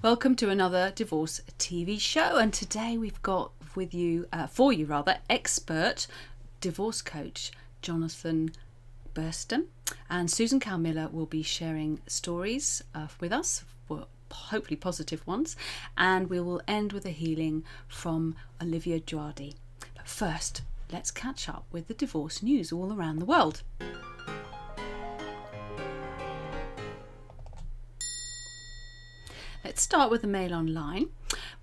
Welcome to another divorce TV show, and today we've got for you, expert divorce coach Jonathan Burston, and Susan Cowe-Miller will be sharing stories with us, hopefully positive ones, and we will end with a healing from Olivia Djouadi. But first, let's catch up with the divorce news all around the world. Let's start with the Mail Online,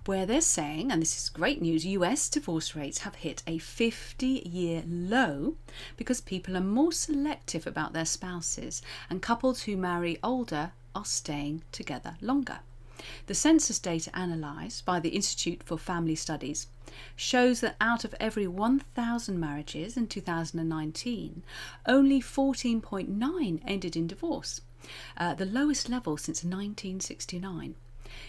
where they're saying, and this is great news, US divorce rates have hit a 50-year low because people are more selective about their spouses, and couples who marry older are staying together longer. The census data analysed by the Institute for Family Studies shows that out of every 1,000 marriages in 2019, only 14.9 ended in divorce, the lowest level since 1969.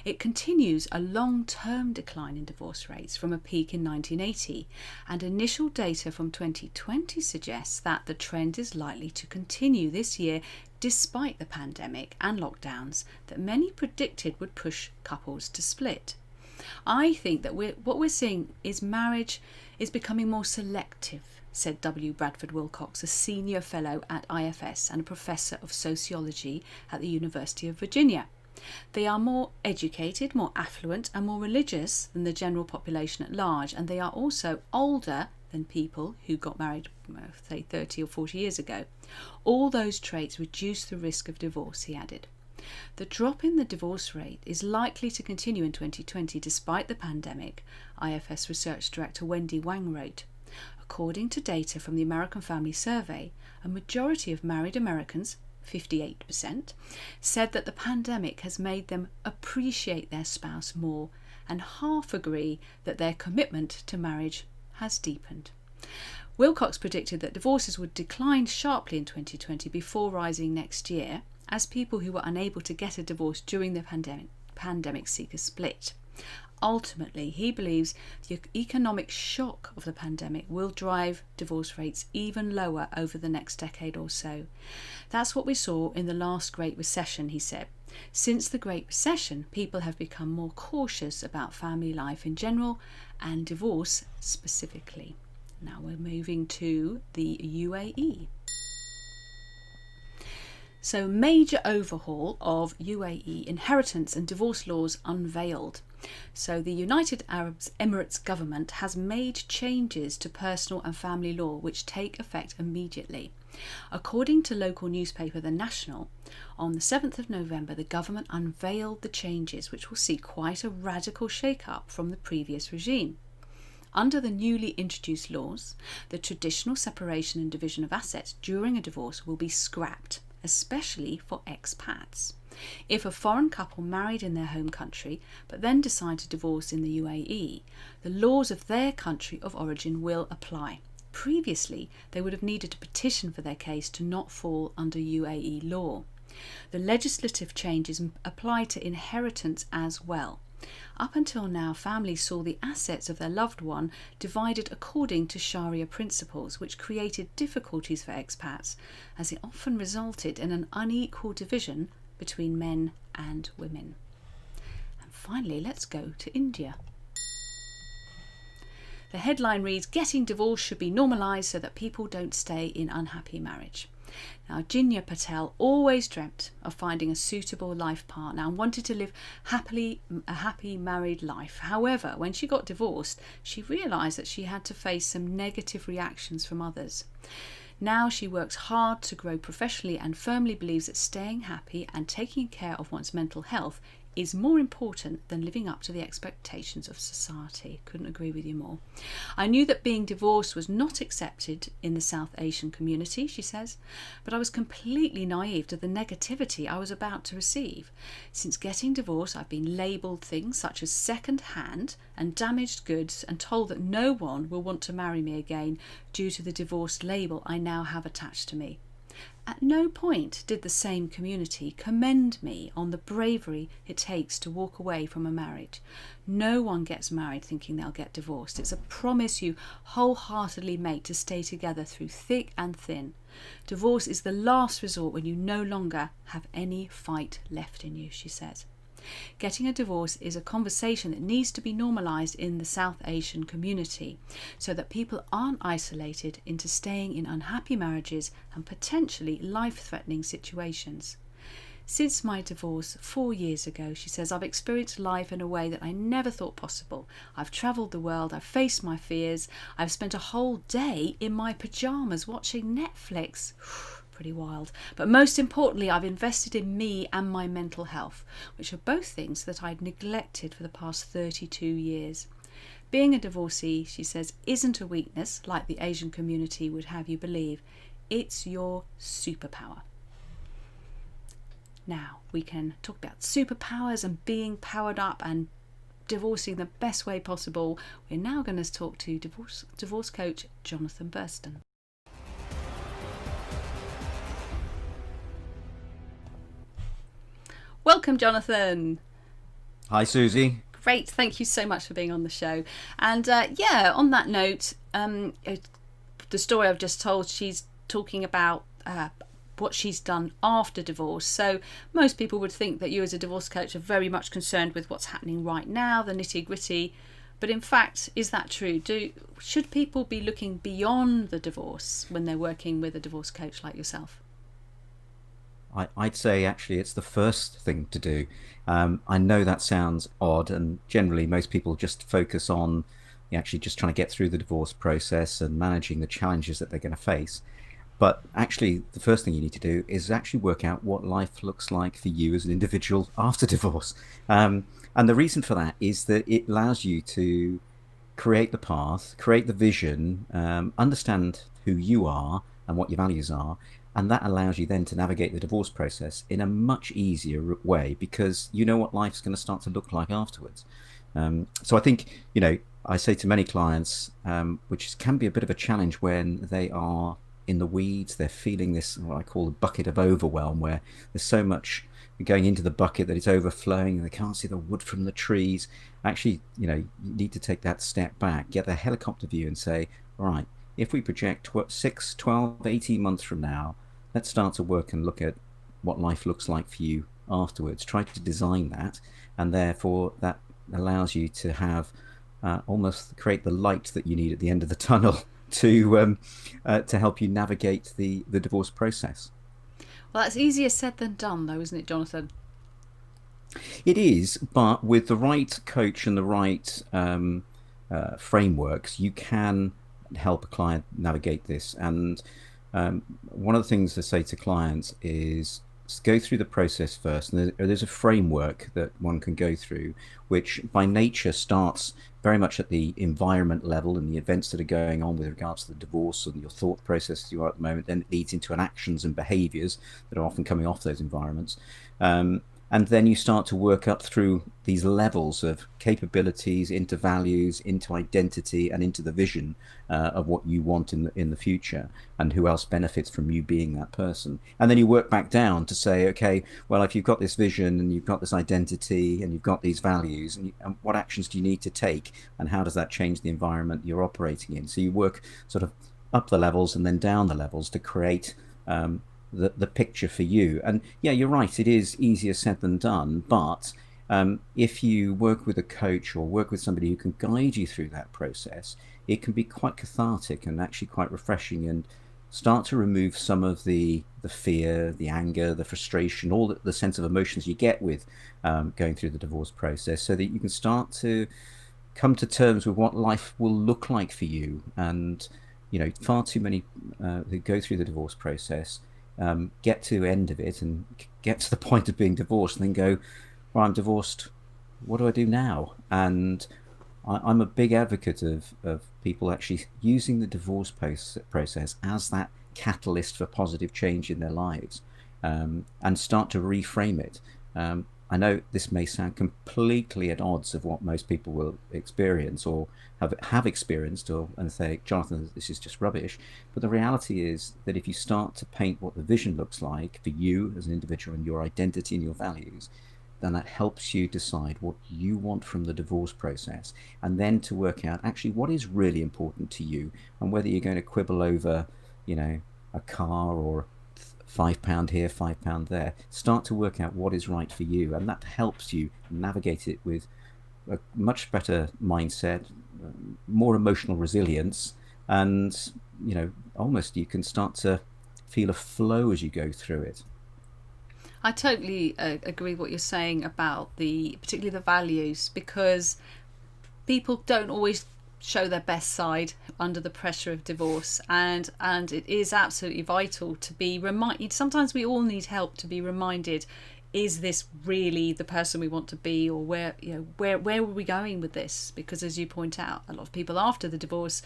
It continues a long-term decline in divorce rates from a peak in 1980, and initial data from 2020 suggests that the trend is likely to continue this year despite the pandemic and lockdowns that many predicted would push couples to split. I think that what we're seeing is marriage is becoming more selective, said W. Bradford Wilcox, a senior fellow at IFS and a professor of sociology at the University of Virginia. They are more educated, more affluent and more religious than the general population at large, and they are also older than people who got married, say, 30 or 40 years ago. All those traits reduce the risk of divorce, he added. The drop in the divorce rate is likely to continue in 2020 despite the pandemic, IFS Research Director Wendy Wang wrote. According to data from the American Family Survey, a majority of married Americans, 58%, said that the pandemic has made them appreciate their spouse more, and half agree that their commitment to marriage has deepened. Wilcox predicted that divorces would decline sharply in 2020 before rising next year, as people who were unable to get a divorce during the pandemic seek a split. Ultimately, he believes the economic shock of the pandemic will drive divorce rates even lower over the next decade or so. That's what we saw in the last Great Recession, he said. Since the Great Recession, people have become more cautious about family life in general and divorce specifically. Now we're moving to the UAE. So, major overhaul of UAE inheritance and divorce laws unveiled. So the United Arab Emirates government has made changes to personal and family law which take effect immediately. According to local newspaper The National, on the 7th of November the government unveiled the changes which will see quite a radical shake-up from the previous regime. Under the newly introduced laws, the traditional separation and division of assets during a divorce will be scrapped, especially for expats. If a foreign couple married in their home country but then decide to divorce in the UAE, the laws of their country of origin will apply. Previously, they would have needed to petition for their case to not fall under UAE law. The legislative changes apply to inheritance as well. Up until now, families saw the assets of their loved one divided according to Sharia principles, which created difficulties for expats, as it often resulted in an unequal division between men and women. And finally, let's go to India. The headline reads, "Getting divorced should be normalised so that people don't stay in unhappy marriage." Now, Jinya Patel always dreamt of finding a suitable life partner and wanted to live a happy married life. However, when she got divorced, she realised that she had to face some negative reactions from others. Now she works hard to grow professionally and firmly believes that staying happy and taking care of one's mental health is more important than living up to the expectations of society. Couldn't agree with you more. "I knew that being divorced was not accepted in the South Asian community," she says, "but I was completely naive to the negativity I was about to receive. Since getting divorced, I've been labelled things such as second-hand and damaged goods and told that no one will want to marry me again due to the divorced label I now have attached to me. At no point did the same community commend me on the bravery it takes to walk away from a marriage. No one gets married thinking they'll get divorced. It's a promise you wholeheartedly make to stay together through thick and thin. Divorce is the last resort when you no longer have any fight left in you," she says. Getting a divorce is a conversation that needs to be normalised in the South Asian community so that people aren't isolated into staying in unhappy marriages and potentially life-threatening situations. Since my divorce 4 years ago, she says, I've experienced life in a way that I never thought possible. I've travelled the world, I've faced my fears, I've spent a whole day in my pyjamas watching Netflix. Pretty wild. But most importantly, I've invested in me and my mental health, which are both things that I'd neglected for the past 32 years. Being a divorcee, she says, isn't a weakness like the Asian community would have you believe. It's your superpower. Now, we can talk about superpowers and being powered up and divorcing the best way possible. We're now going to talk to divorce coach Jonathan Burston. Welcome, Jonathan. Hi, Susie. Great, thank you so much for being on the show. And on that note, the story I've just told, she's talking about what she's done after divorce. So most people would think that you as a divorce coach are very much concerned with what's happening right now, the nitty-gritty. But in fact, is that true? Should people be looking beyond the divorce when they're working with a divorce coach like yourself? I'd say actually it's the first thing to do. I know that sounds odd, and generally most people just focus on actually just trying to get through the divorce process and managing the challenges that they're going to face. But actually, the first thing you need to do is actually work out what life looks like for you as an individual after divorce. And the reason for that is that it allows you to create the path, create the vision, understand who you are and what your values are. And that allows you then to navigate the divorce process in a much easier way because you know what life's going to start to look like afterwards. So I think, I say to many clients, which can be a bit of a challenge when they are in the weeds, they're feeling this, what I call a bucket of overwhelm, where there's so much going into the bucket that it's overflowing and they can't see the wood from the trees. Actually, you need to take that step back, get the helicopter view and say, all right, if we project 6, 12, 18 months from now, let's start to work and look at what life looks like for you afterwards. Try to design that, and therefore that allows you to have almost create the light that you need at the end of the tunnel to help you navigate the divorce process. Well, that's easier said than done, though, isn't it, Jonathan? It is, but with the right coach and the right frameworks, you can help a client navigate this. And one of the things I say to clients is go through the process first. And there's a framework that one can go through, which by nature starts very much at the environment level and the events that are going on with regards to the divorce and your thought process you are at the moment. Then it leads into an actions and behaviors that are often coming off those environments. And then you start to work up through these levels of capabilities into values, into identity, and into the vision of what you want in the future, and who else benefits from you being that person. And then you work back down to say, okay, well, if you've got this vision and you've got this identity and you've got these values, and what actions do you need to take, and how does that change the environment you're operating in? So you work sort of up the levels and then down the levels to create the picture for you. And yeah, you're right, it is easier said than done, but if you work with a coach or work with somebody who can guide you through that process, it can be quite cathartic and actually quite refreshing, and start to remove some of the fear, the anger, the frustration, all the sense of emotions you get with going through the divorce process, so that you can start to come to terms with what life will look like for you. And far too many who go through the divorce process get to the end of it and get to the point of being divorced and then go, well, I'm divorced, what do I do now? And I'm a big advocate of people actually using the divorce process as that catalyst for positive change in their lives, and start to reframe it. I know this may sound completely at odds of what most people will experience or have experienced, and say, Jonathan, this is just rubbish. But the reality is that if you start to paint what the vision looks like for you as an individual and your identity and your values, then that helps you decide what you want from the divorce process, and then to work out actually what is really important to you, and whether you're going to quibble over, a car or £5 here, £5 there. Start to work out what is right for you, and that helps you navigate it with a much better mindset, more emotional resilience, and almost you can start to feel a flow as you go through it. I totally agree with what you're saying about particularly the values, because people don't always show their best side under the pressure of divorce, and it is absolutely vital to be reminded. Sometimes we all need help to be reminded, is this really the person we want to be, or where are we going with this? Because as you point out, a lot of people after the divorce,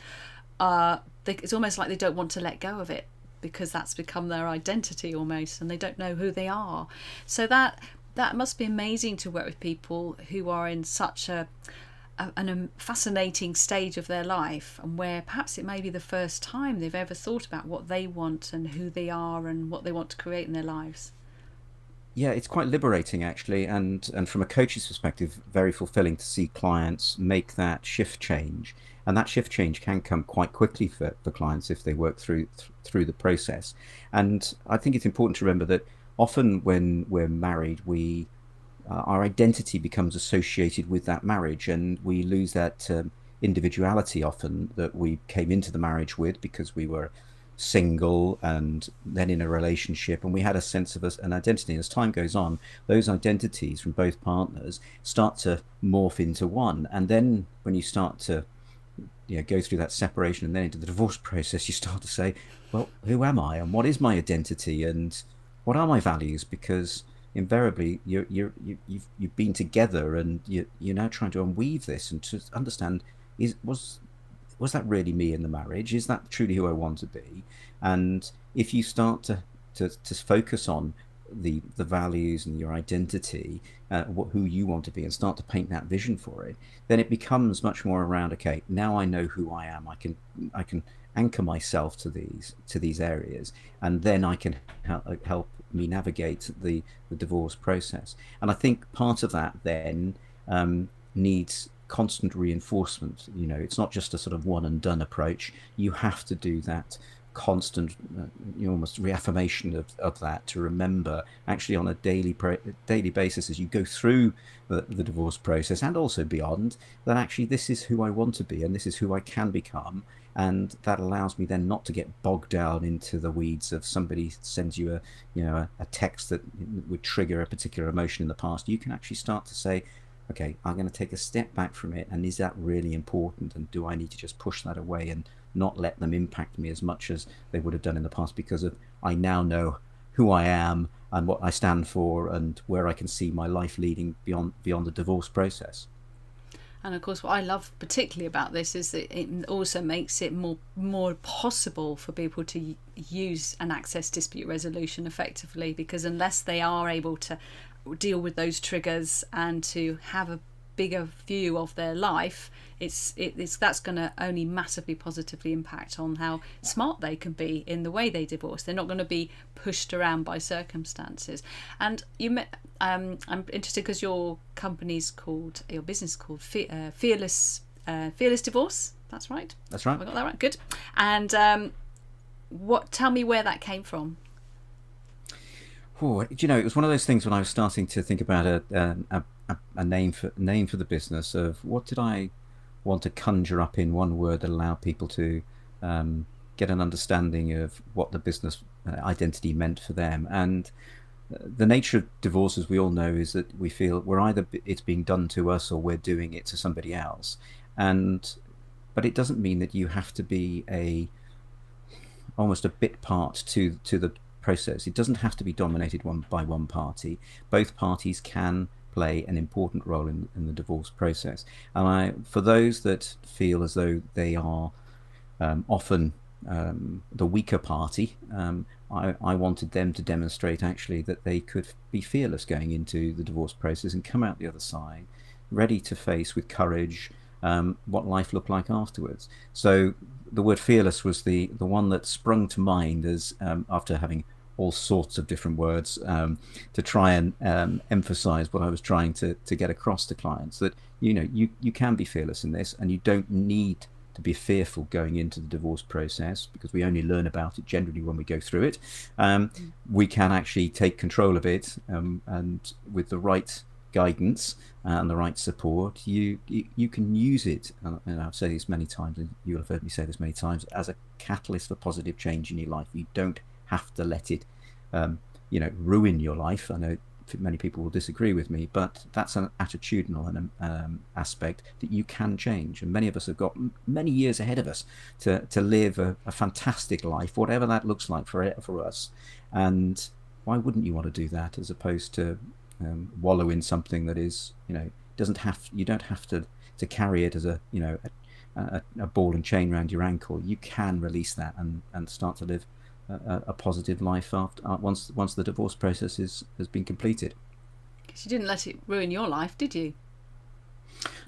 it's almost like they don't want to let go of it, because that's become their identity almost, and they don't know who they are. So that must be amazing to work with people who are in such a fascinating stage of their life, and where perhaps it may be the first time they've ever thought about what they want and who they are and what they want to create in their lives. Yeah, it's quite liberating actually, and from a coach's perspective, very fulfilling to see clients make that shift change. And that shift change can come quite quickly for clients if they work through the process. And I think it's important to remember that often when we're married, our identity becomes associated with that marriage, and we lose that individuality often that we came into the marriage with, because we were single and then in a relationship, and we had a sense of an identity. As time goes on, those identities from both partners start to morph into one, and then when you start to go through that separation and then into the divorce process, you start to say, well, who am I, and what is my identity, and what are my values? Because invariably you've been together, and you're now trying to unweave this and to understand, was that really me in the marriage? Is that truly who I want to be? And if you start to focus on the values and your identity, who you want to be, and start to paint that vision for it, then it becomes much more around, okay, now I know who I am. I can anchor myself to these areas, and then I can help me navigate the divorce process. And I think part of that then needs constant reinforcement. It's not just a sort of one and done approach. You have to do that constant, almost reaffirmation of that, to remember actually on a daily basis as you go through the divorce process and also beyond, that actually this is who I want to be and this is who I can become. And that allows me then not to get bogged down into the weeds of somebody sends you a text that would trigger a particular emotion in the past. You can actually start to say, okay, I'm going to take a step back from it, and is that really important, and do I need to just push that away and not let them impact me as much as they would have done in the past, because I now know who I am and what I stand for and where I can see my life leading beyond the divorce process. And of course, what I love particularly about this is that it also makes it more possible for people to use and access dispute resolution effectively, because unless they are able to deal with those triggers and to have a bigger view of their life, that's going to only massively positively impact on how smart they can be in the way they divorce. They're not going to be pushed around by circumstances. And I'm interested because your business called Fearless Divorce. That's right. That's right. I got that right. Good. And tell me where that came from. Oh, it was one of those things when I was starting to think about a name for the business, of what did I want to conjure up in one word that allow people to get an understanding of what the business identity meant for them. And the nature of divorce, as we all know, is that we feel we're either it's being done to us or we're doing it to somebody else. But it doesn't mean that you have to be almost a bit part to the process. It doesn't have to be dominated by one party. Both parties can play an important role in the divorce process. And for those that feel as though they are often the weaker party, I wanted them to demonstrate actually that they could be fearless going into the divorce process and come out the other side ready to face with courage what life looked like afterwards. So the word fearless was the one that sprung to mind as after having all sorts of different words to try and emphasize what I was trying to get across to clients, that you can be fearless in this, and you don't need to be fearful going into the divorce process, because we only learn about it generally when we go through it. We can actually take control of it, and with the right guidance and the right support, you can use it, and I've said this many times, and you'll have heard me say this many times, as a catalyst for positive change in your life. You don't have to let it ruin your life. I know many people will disagree with me, but that's an attitudinal aspect that you can change, and many of us have got many years ahead of us to live a fantastic life, whatever that looks like for us. And why wouldn't you want to do that, as opposed to wallow in something that is, you don't have to carry it as a ball and chain around your ankle. You can release that and start to live a positive life once the divorce process has been completed. Because you didn't let it ruin your life, did you?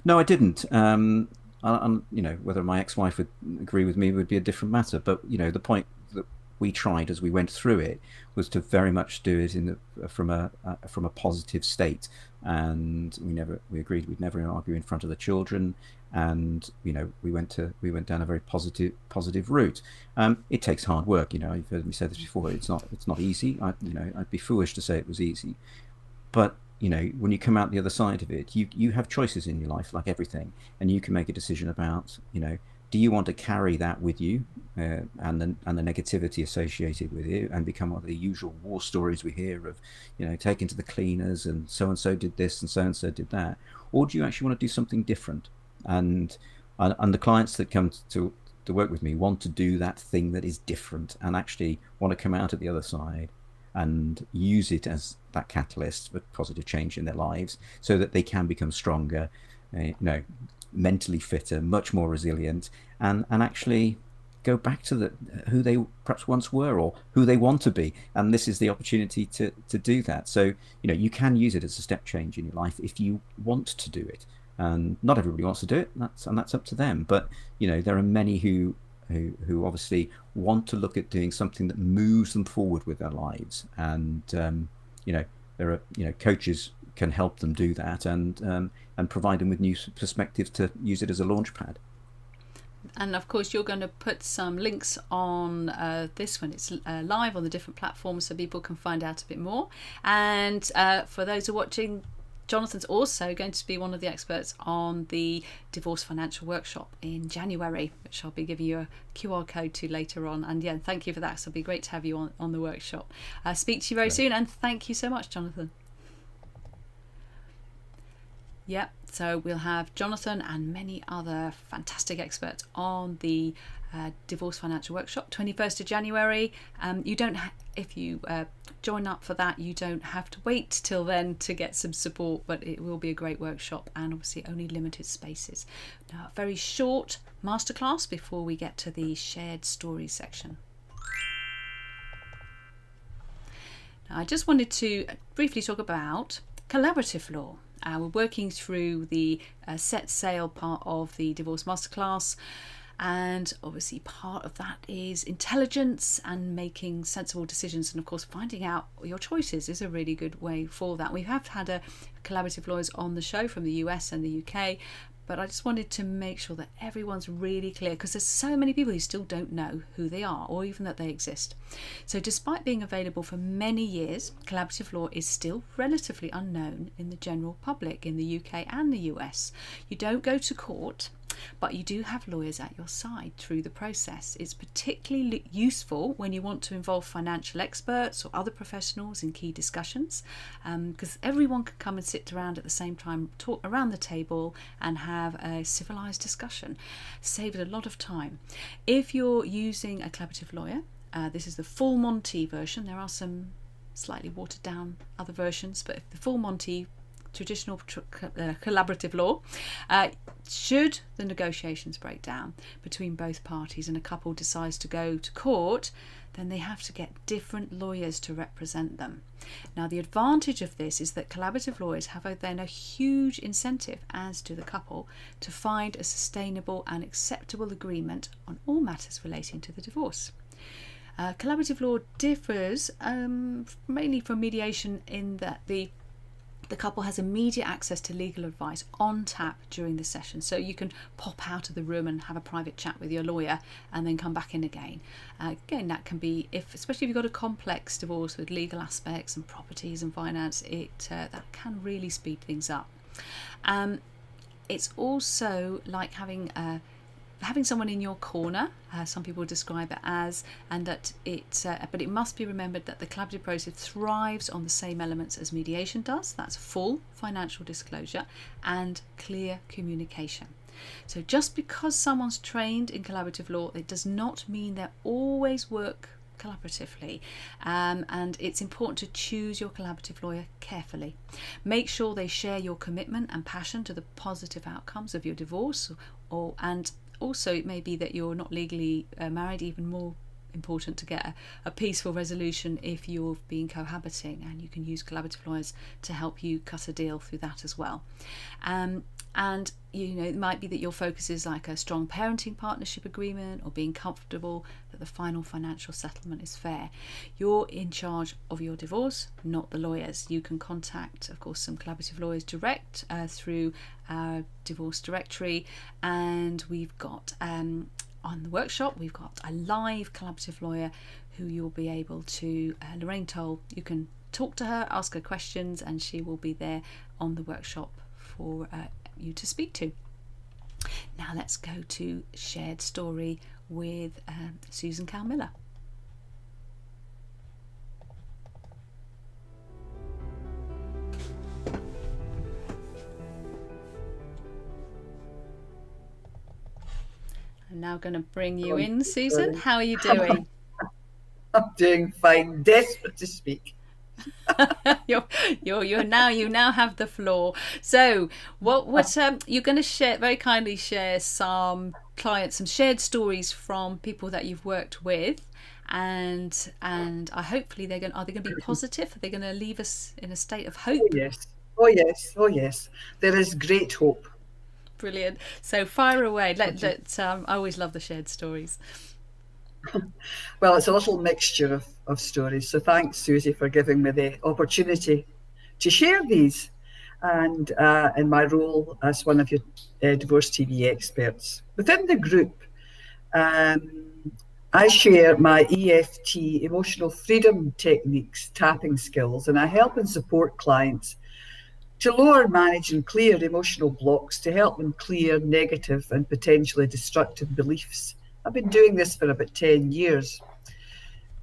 No, I didn't. Whether my ex-wife would agree with me would be a different matter. But the point that we tried as we went through it was to very much do it from a positive state, and we agreed we'd never argue in front of the children, and we went down a very positive route. It takes hard work. You've heard me say this before. It's not easy. I'd be foolish to say it was easy, but when you come out the other side of it, you have choices in your life, like everything, and you can make a decision about do you want to carry that with you, and the negativity associated with it, and become one of the usual war stories we hear of, taken to the cleaners and so did this and so did that, or do you actually want to do something different? And the clients that come to work with me want to do that thing that is different, and actually want to come out at the other side and use it as that catalyst for positive change in their lives, so that they can become stronger, mentally fitter, much more resilient, and actually go back to who they perhaps once were, or who they want to be. And this is the opportunity to do that. So you can use it as a step change in your life if you want to do it. And not everybody wants to do it, and that's up to them. But there are many who obviously want to look at doing something that moves them forward with their lives, and there are coaches can help them do that, and provide them with new perspectives to use it as a launch pad. And of course, you're going to put some links on this when it's live on the different platforms, so people can find out a bit more. And for those who are watching, Jonathan's also going to be one of the experts on the Divorce Financial Workshop in January, which I'll be giving you a QR code to later on. And yeah, thank you for that. So it'll be great to have you on the workshop. Speak to you very soon, and thank you so much, Jonathan. Yep, so we'll have Jonathan and many other fantastic experts on the Divorce Financial Workshop, 21st of January. If you join up for that, you don't have to wait till then to get some support, but it will be a great workshop, and obviously only limited spaces. Now, a very short masterclass before we get to the shared stories section. Now, I just wanted to briefly talk about collaborative law. We're working through the set sail part of the divorce masterclass, and obviously part of that is intelligence and making sensible decisions, and of course finding out your choices is a really good way for that. We have had a collaborative lawyers on the show from the US and the UK, but I just wanted to make sure that everyone's really clear, because there's so many people who still don't know who they are, or even that they exist. So despite being available for many years, collaborative law is still relatively unknown in the general public in the UK and the US. You don't go to court, but you do have lawyers at your side through the process. It's particularly useful when you want to involve financial experts or other professionals in key discussions, because everyone can come and sit around at the same time, talk around the table and have a civilised discussion. Saves a lot of time. If you're using a collaborative lawyer, this is the full Monty version. There are some slightly watered down other versions, but the full Monty traditional collaborative law, should the negotiations break down between both parties and a couple decides to go to court, then they have to get different lawyers to represent them. Now, the advantage of this is that collaborative lawyers have then a huge incentive, as do the couple, to find a sustainable and acceptable agreement on all matters relating to the divorce. Collaborative law differs mainly from mediation in that the the couple has immediate access to legal advice on tap during the session. So you can pop out of the room and have a private chat with your lawyer and then come back in again. Again, that can be, especially if you've got a complex divorce with legal aspects and properties and finance, that can really speed things up. It's also like having someone in your corner, some people describe it as, and that but it must be remembered that the collaborative process thrives on the same elements as mediation does. That's full financial disclosure and clear communication. So just because someone's trained in collaborative law, it does not mean they always work collaboratively, and it's important to choose your collaborative lawyer carefully. Make sure they share your commitment and passion to the positive outcomes of your divorce, and also it may be that you're not legally married, even more important to get a peaceful resolution if you're being cohabiting, and you can use collaborative lawyers to help you cut a deal through that as well. And it might be that your focus is like a strong parenting partnership agreement, or being comfortable that the final financial settlement is fair. You're in charge of your divorce, not the lawyers. You can contact, of course, some collaborative lawyers direct through our divorce directory, and we've got on the workshop, we've got a live collaborative lawyer who you'll be able to, Lorraine Toll, you can talk to her, ask her questions, and she will be there on the workshop for you to speak to. Now let's go to shared story with Susan Cowe-Miller. I'm now going to bring you in, Susan. How are you doing? I'm doing fine, desperate to speak. You now have the floor. So what you're going to very kindly share some shared stories from people that you've worked with, and hopefully are they going to be positive? Are they going to leave us in a state of hope? Oh yes, there is great hope. Brilliant. So fire away. I always love the shared stories. Well, it's a little mixture of stories. So thanks, Susie, for giving me the opportunity to share these, and in my role as one of your divorce TV experts. Within the group, I share my EFT, emotional freedom techniques, tapping skills, and I help and support clients to lower, manage and clear emotional blocks, to help them clear negative and potentially destructive beliefs. I've been doing this for about 10 years.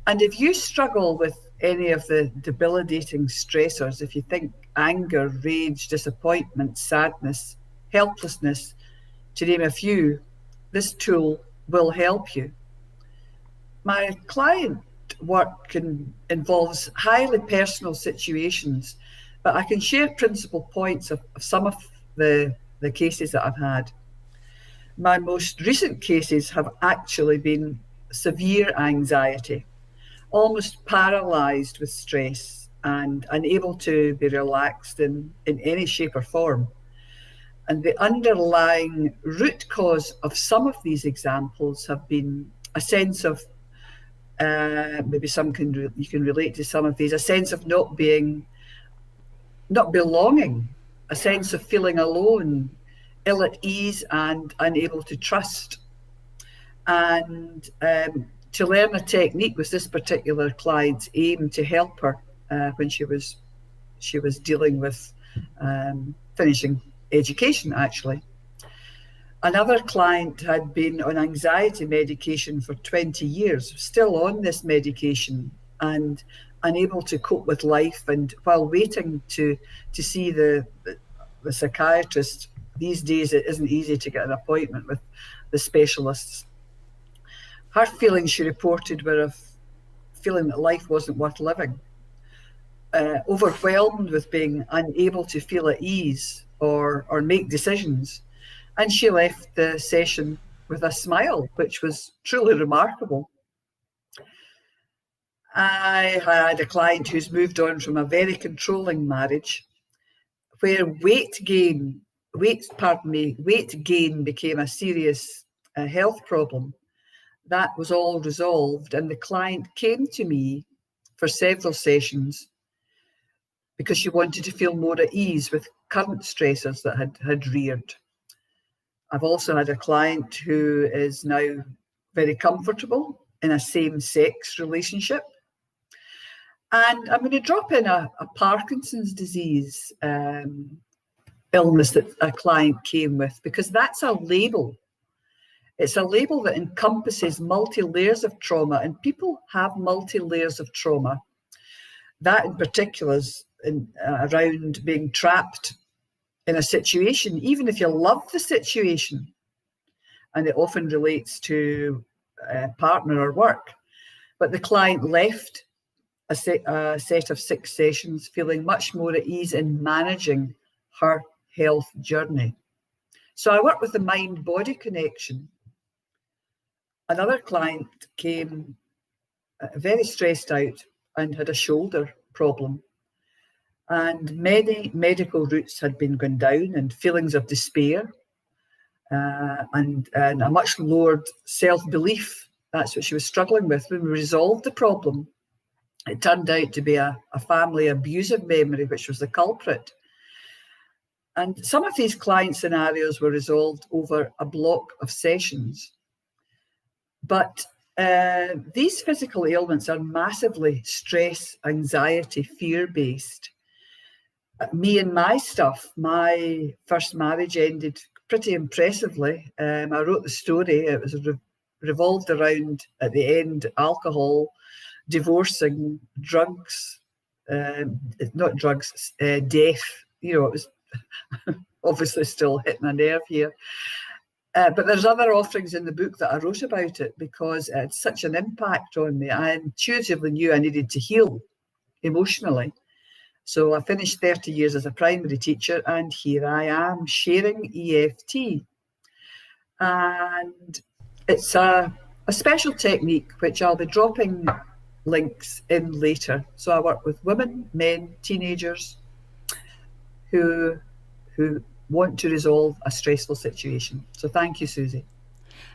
And if you struggle with any of the debilitating stressors, if you think anger, rage, disappointment, sadness, helplessness, to name a few, this tool will help you. My client work involves highly personal situations, but I can share principal points of some of the cases that I've had. My most recent cases have actually been severe anxiety, almost paralysed with stress and unable to be relaxed in any shape or form. And the underlying root cause of some of these examples have been a sense of, maybe you can relate to some of these, a sense of not belonging, a sense of feeling alone, ill at ease and unable to trust. And to learn a technique was this particular client's aim, to help her when she was dealing with finishing education, actually. Another client had been on anxiety medication for 20 years, still on this medication and unable to cope with life. And while waiting to see the psychiatrist, these days it isn't easy to get an appointment with the specialists. Her feelings, she reported, were of feeling that life wasn't worth living, overwhelmed with being unable to feel at ease or make decisions. And she left the session with a smile, which was truly remarkable. I had a client who's moved on from a very controlling marriage where weight gain became a serious health problem. That was all resolved, and the client came to me for several sessions because she wanted to feel more at ease with current stressors that had reared. I've also had a client who is now very comfortable in a same-sex relationship. And I'm going to drop in a Parkinson's disease illness that a client came with, because that's a label. It's a label that encompasses multi-layers of trauma, and people have multi-layers of trauma. That in particular is around being trapped in a situation, even if you love the situation, and it often relates to a partner or work. But the client left a set of 6 sessions feeling much more at ease in managing her health journey. So I work with the mind-body connection. Another client came very stressed out and had a shoulder problem. And many medical routes had been gone down, and feelings of despair and a much lowered self-belief. That's what she was struggling with. When we resolved the problem, it turned out to be a family abusive memory, which was the culprit. And some of these client scenarios were resolved over a block of sessions. But these physical ailments are massively stress, anxiety, fear-based. Me and my stuff, my first marriage ended pretty impressively. I wrote the story. It was revolved around, at the end, alcohol, divorcing, drugs, not drugs, death. You know, it was obviously still hitting a nerve here. But there's other offerings in the book that I wrote about it because it had such an impact on me. I intuitively knew I needed to heal emotionally. So I finished 30 years as a primary teacher, and here I am sharing EFT. And it's a special technique which I'll be dropping links in later. So I work with women, men, teenagers who want to resolve a stressful situation. So thank you, Susie.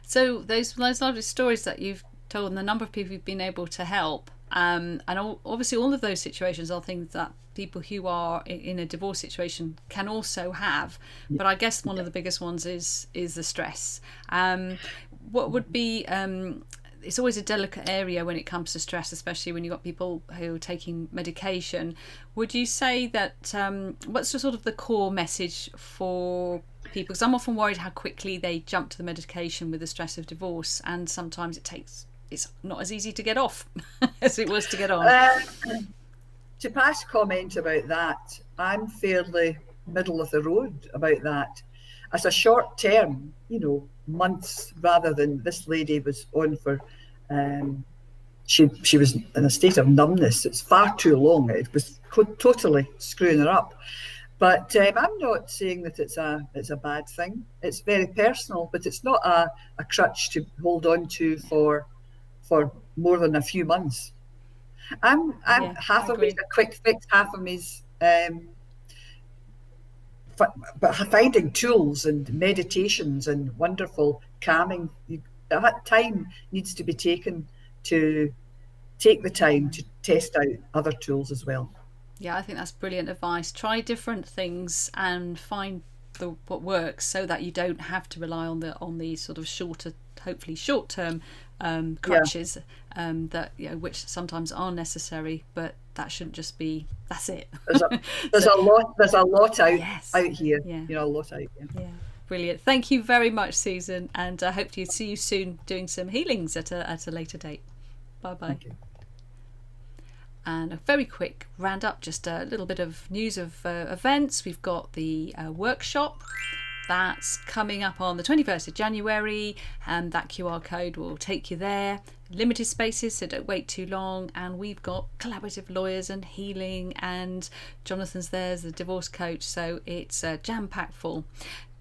So those lovely stories that you've told and the number of people you've been able to help, and obviously all of those situations are things that people who are in a divorce situation can also have, but I guess one of the biggest ones is the stress. What would be it's always a delicate area when it comes to stress, especially when you've got people who are taking medication. Would you say that what's the sort of the core message for people? Because I'm often worried how quickly they jump to the medication with the stress of divorce, and sometimes it's not as easy to get off as it was to get on. To pass comment about that, I'm fairly middle of the road about that. As a short term, months, rather than this lady was on for, she was in a state of numbness. It's far too long. It was totally screwing her up. But I'm not saying that it's a bad thing. It's very personal, but it's not a crutch to hold on to for more than a few months. I'm half of me's a quick fix, half of me's but finding tools and meditations and wonderful calming. That time needs to be taken to take the time to test out other tools as well. Yeah, I think that's brilliant advice. Try different things and find what works, so that you don't have to rely on the sort of hopefully short-term crutches that which sometimes are necessary, but that shouldn't just be that's it. There's a lot out here. Yeah. A lot out here. Yeah, brilliant. Thank you very much, Susan, and I hope to see you soon doing some healings at a later date. Bye bye. And a very quick roundup, just a little bit of news of events. We've got the workshop that's coming up on the 21st of January, and that QR code will take you there. Limited spaces, so don't wait too long. And we've got collaborative lawyers and healing, and Jonathan's there as the divorce coach, so it's jam-packed full.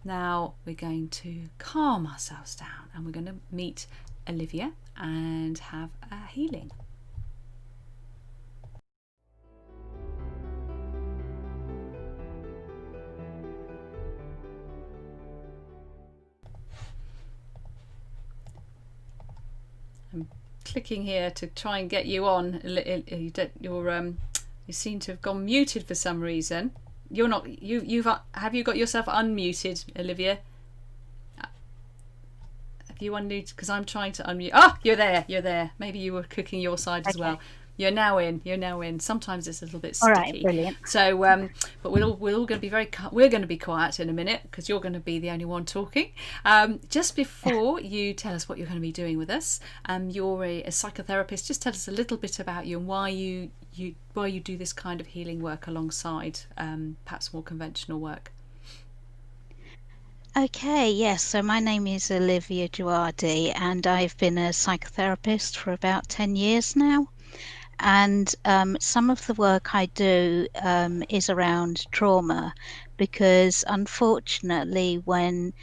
Now we're going to calm ourselves down, and we're going to meet Olivia and have a healing. I'm clicking here to try and get you on. You're You seem to have gone muted for some reason. You're not. Have you got yourself unmuted, Olivia? Have you unmuted? Because I'm trying to unmute. Oh, you're there. You're there. Maybe you were cooking your side as well. You're now in. Sometimes it's a little bit sticky. All right, brilliant. So, but we're all going to be we're going to be quiet in a minute because you're going to be the only one talking. Just before you tell us what you're going to be doing with us, you're a psychotherapist. Just tell us a little bit about you and why you do this kind of healing work alongside perhaps more conventional work. Okay, yes. So my name is Olivia Djouadi, and I've been a psychotherapist for about 10 years now. And some of the work I do is around trauma, because unfortunately when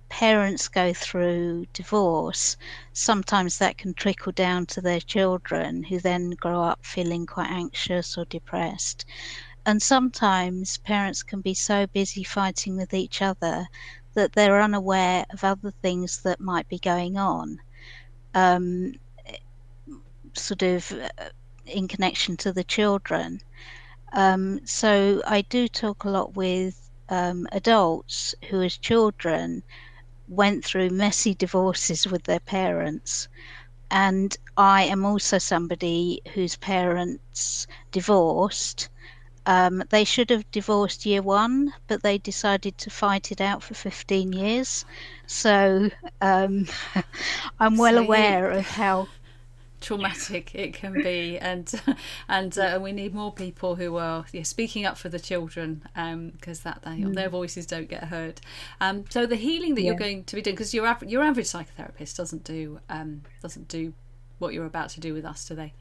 parents go through divorce, sometimes that can trickle down to their children, who then grow up feeling quite anxious or depressed. And sometimes parents can be so busy fighting with each other that they're unaware of other things that might be going on. Sort of in connection to the children. So I do talk a lot with adults who as children went through messy divorces with their parents. And I am also somebody whose parents divorced. They should have divorced year one, but they decided to fight it out for 15 years. So I'm well aware of how traumatic it can be, and we need more people who are speaking up for the children, because their voices don't get heard. So the healing that you're going to be doing, because your average psychotherapist doesn't do what you're about to do with us, do they?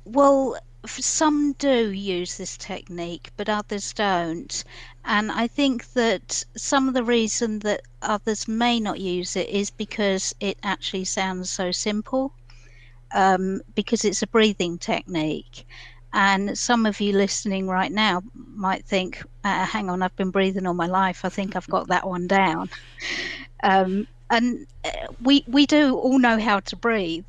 Well, some do use this technique, but others don't. And I think that some of the reason that others may not use it is because it actually sounds so simple, because it's a breathing technique. And some of you listening right now might think, hang on, I've been breathing all my life. I think I've got that one down. And we do all know how to breathe.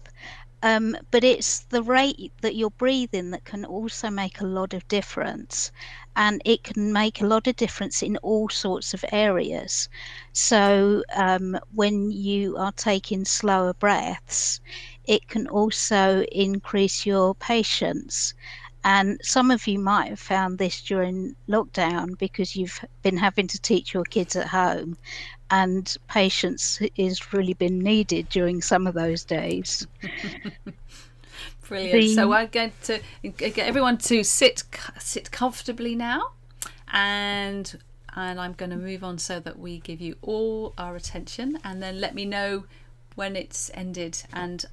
But it's the rate that you're breathing that can also make a lot of difference, and it can make a lot of difference in all sorts of areas. So when you are taking slower breaths, it can also increase your patience. And some of you might have found this during lockdown because you've been having to teach your kids at home, and patience has really been needed during some of those days. Brilliant. So I'm going to get everyone to sit comfortably now, and I'm going to move on so that we give you all our attention, and then let me know when it's ended. And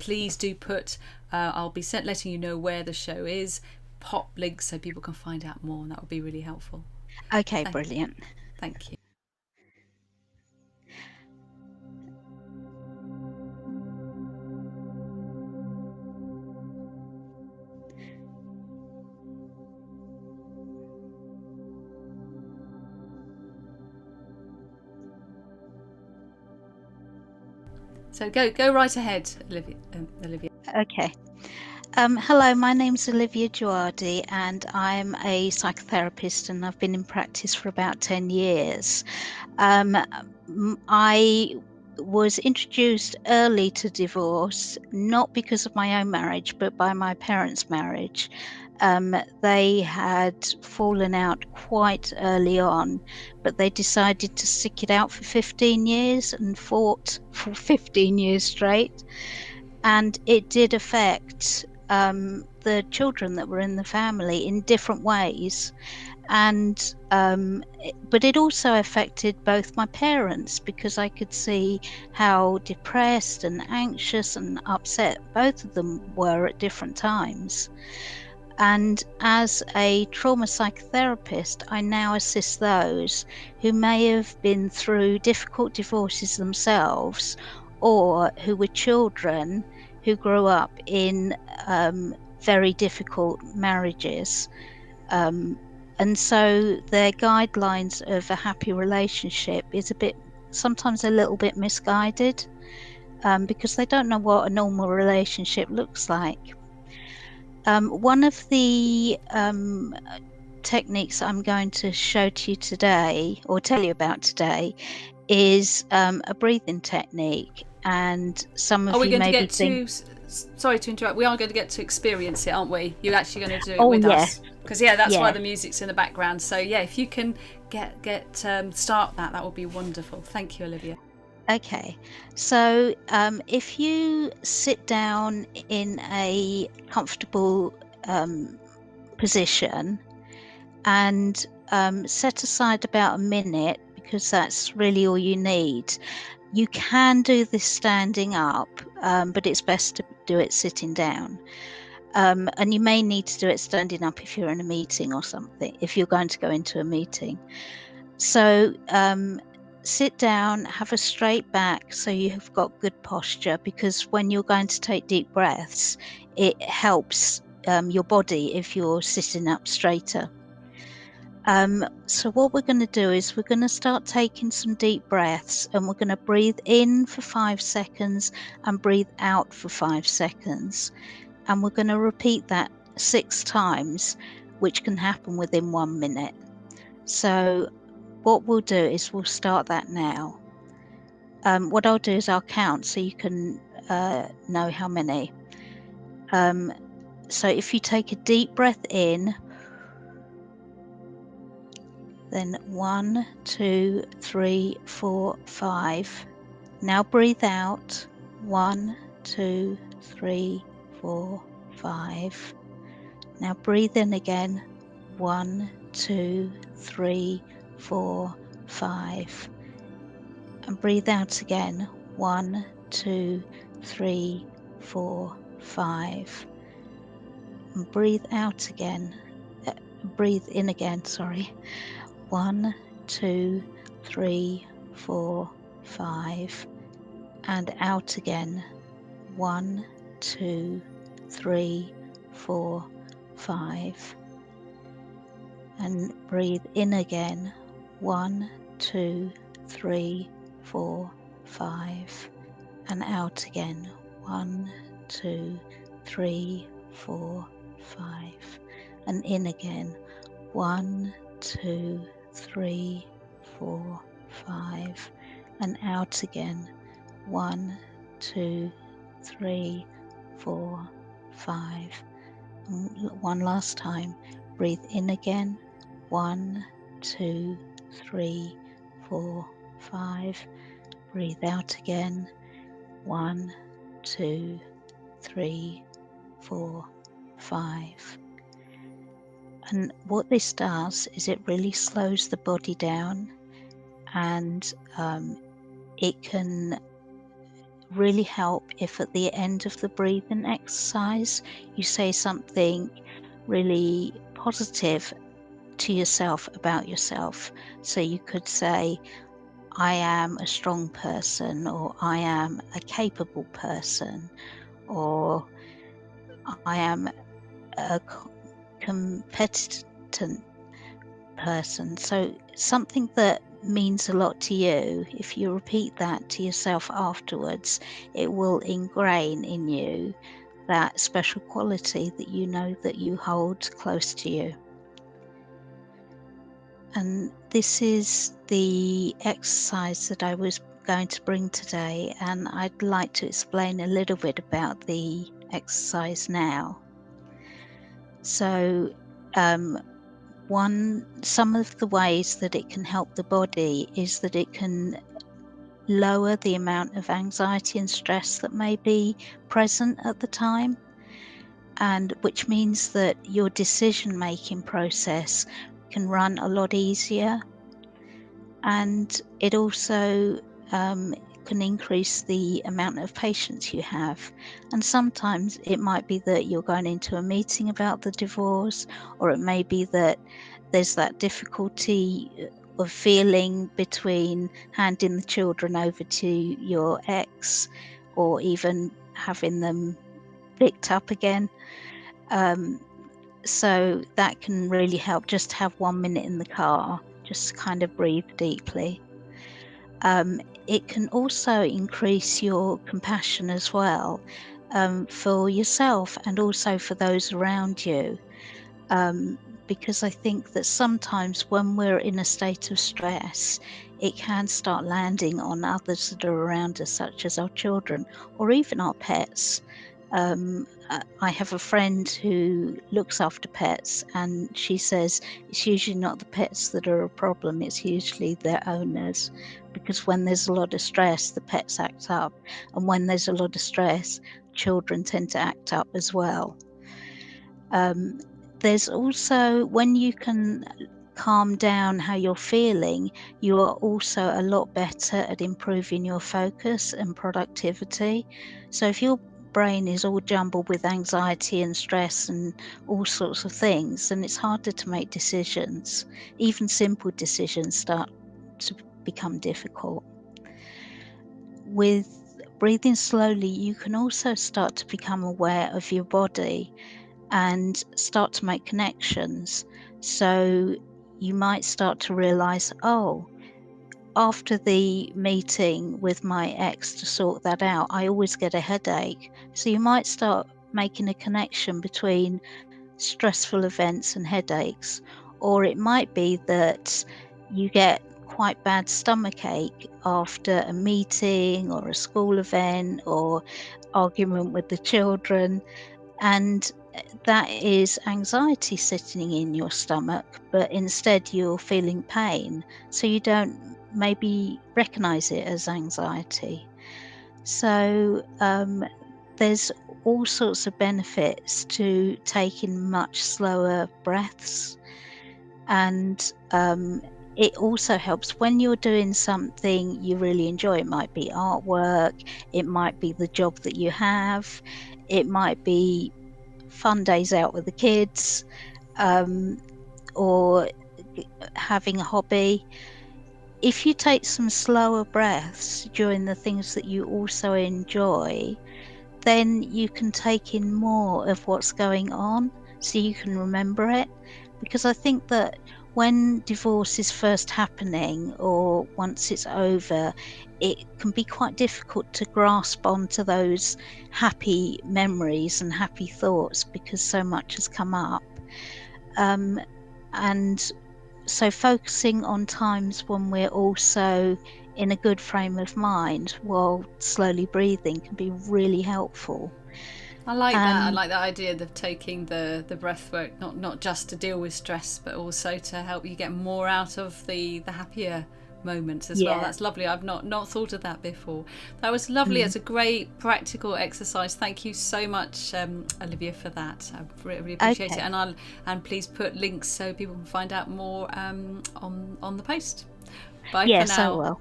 please do put I'll be letting you know where the show is, pop links so people can find out more, and that would be really helpful. Okay, brilliant. Thank you. So go right ahead, Olivia. Okay. Hello, my name's Olivia Djouadi, and I'm a psychotherapist, and I've been in practice for about 10 years. I was introduced early to divorce, not because of my own marriage, but by my parents' marriage. They had fallen out quite early on, but they decided to stick it out for 15 years and fought for 15 years straight. And it did affect the children that were in the family in different ways. And but it also affected both my parents, because I could see how depressed and anxious and upset both of them were at different times. And as a trauma psychotherapist, I now assist those who may have been through difficult divorces themselves, or who were children who grew up in very difficult marriages. And so their guidelines of a happy relationship is sometimes a little bit misguided, because they don't know what a normal relationship looks like. One of the techniques I'm going to show to you today, or tell you about today, is a breathing technique. And some of you maybe think... Sorry to interrupt. We are going to get to experience it, aren't we? You're actually going to do it Oh, with yeah. us. Because, that's Yeah. why the music's in the background. So, if you can start that would be wonderful. Thank you, Olivia. Okay, so if you sit down in a comfortable position and set aside about a minute, because that's really all you need. You can do this standing up, but it's best to do it sitting down. And you may need to do it standing up if you're in a meeting or something, if you're going to go into a meeting. So sit down, have a straight back so you have got good posture, because when you're going to take deep breaths, it helps your body if you're sitting up straighter. So what we're going to do is we're going to start taking some deep breaths, and we're going to breathe in for 5 seconds and breathe out for 5 seconds. And we're going to repeat that 6 times, which can happen within 1 minute. So what we'll do is we'll start that now. What I'll do is I'll count so you can know how many. So if you take a deep breath in, then 1, 2, 3, 4, 5. Now breathe out. 1, 2, 3, 4, 5. Now breathe in again. 1, 2, 3, 4, 5. And breathe out again. 1, 2, 3, 4, 5. And breathe out again. Breathe in again, sorry. 1, 2, 3, 4, 5. And out again. 1, 2, 3, 4, 5. And breathe in again. 1, 2, 3, 4, 5. And out again. 1, 2, 3, 4, 5. And in again. 1, 2, 3, 4, 5. And out again. 1, 2, 3, 4, 5. And one last time. Breathe in again. 1, 2, 3, 4, 5. Breathe out again. 1, 2, 3, 4, 5. And what this does is it really slows the body down, and it can really help if at the end of the breathing exercise you say something really positive to yourself about yourself. So you could say, I am a strong person, or I am a capable person, or I am a competent person. So something that means a lot to you, if you repeat that to yourself afterwards, it will ingrain in you that special quality that you know that you hold close to you. And this is the exercise that I was going to bring today, and I'd like to explain a little bit about the exercise now. So some of the ways that it can help the body is that it can lower the amount of anxiety and stress that may be present at the time, and which means that your decision-making process can run a lot easier. And it also can increase the amount of patience you have. And sometimes it might be that you're going into a meeting about the divorce, or it may be that there's that difficulty of feeling between handing the children over to your ex, or even having them picked up again. So that can really help. Just have 1 minute in the car, just kind of breathe deeply. It can also increase your compassion as well, for yourself and also for those around you. Because I think that sometimes when we're in a state of stress, it can start landing on others that are around us, such as our children or even our pets. I have a friend who looks after pets, and she says it's usually not the pets that are a problem, it's usually their owners, because when there's a lot of stress, the pets act up, and when there's a lot of stress, children tend to act up as well. There's also, when you can calm down how you're feeling, you are also a lot better at improving your focus and productivity. So if your brain is all jumbled with anxiety and stress and all sorts of things, then it's harder to make decisions. Even simple decisions start to become difficult. With breathing slowly, you can also start to become aware of your body and start to make connections. So you might start to realize, oh, after the meeting with my ex to sort that out, I always get a headache. So you might start making a connection between stressful events and headaches. Or it might be that you get quite bad stomach ache after a meeting or a school event or argument with the children, and that is anxiety sitting in your stomach, but instead you're feeling pain, so you don't maybe recognize it as anxiety. So there's all sorts of benefits to taking much slower breaths, and it also helps when you're doing something you really enjoy. It might be artwork, it might be the job that you have, it might be fun days out with the kids, or having a hobby. If you take some slower breaths during the things that you also enjoy, then you can take in more of what's going on so you can remember it. Because I think that when divorce is first happening or once it's over, it can be quite difficult to grasp onto those happy memories and happy thoughts because so much has come up. And so focusing on times when we're also in a good frame of mind while slowly breathing can be really helpful. I like that. I like that idea of taking the breath work, not just to deal with stress, but also to help you get more out of the happier moments as well. That's lovely. I've not thought of that before. That was lovely. It's a great practical exercise. Thank you so much, Olivia, for that. I really appreciate it. And please put links so people can find out more on the post. Bye for now. Yes, I will.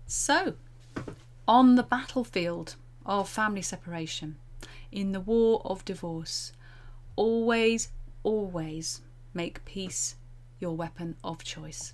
So, on the battlefield of family separation, in the war of divorce, always make peace your weapon of choice.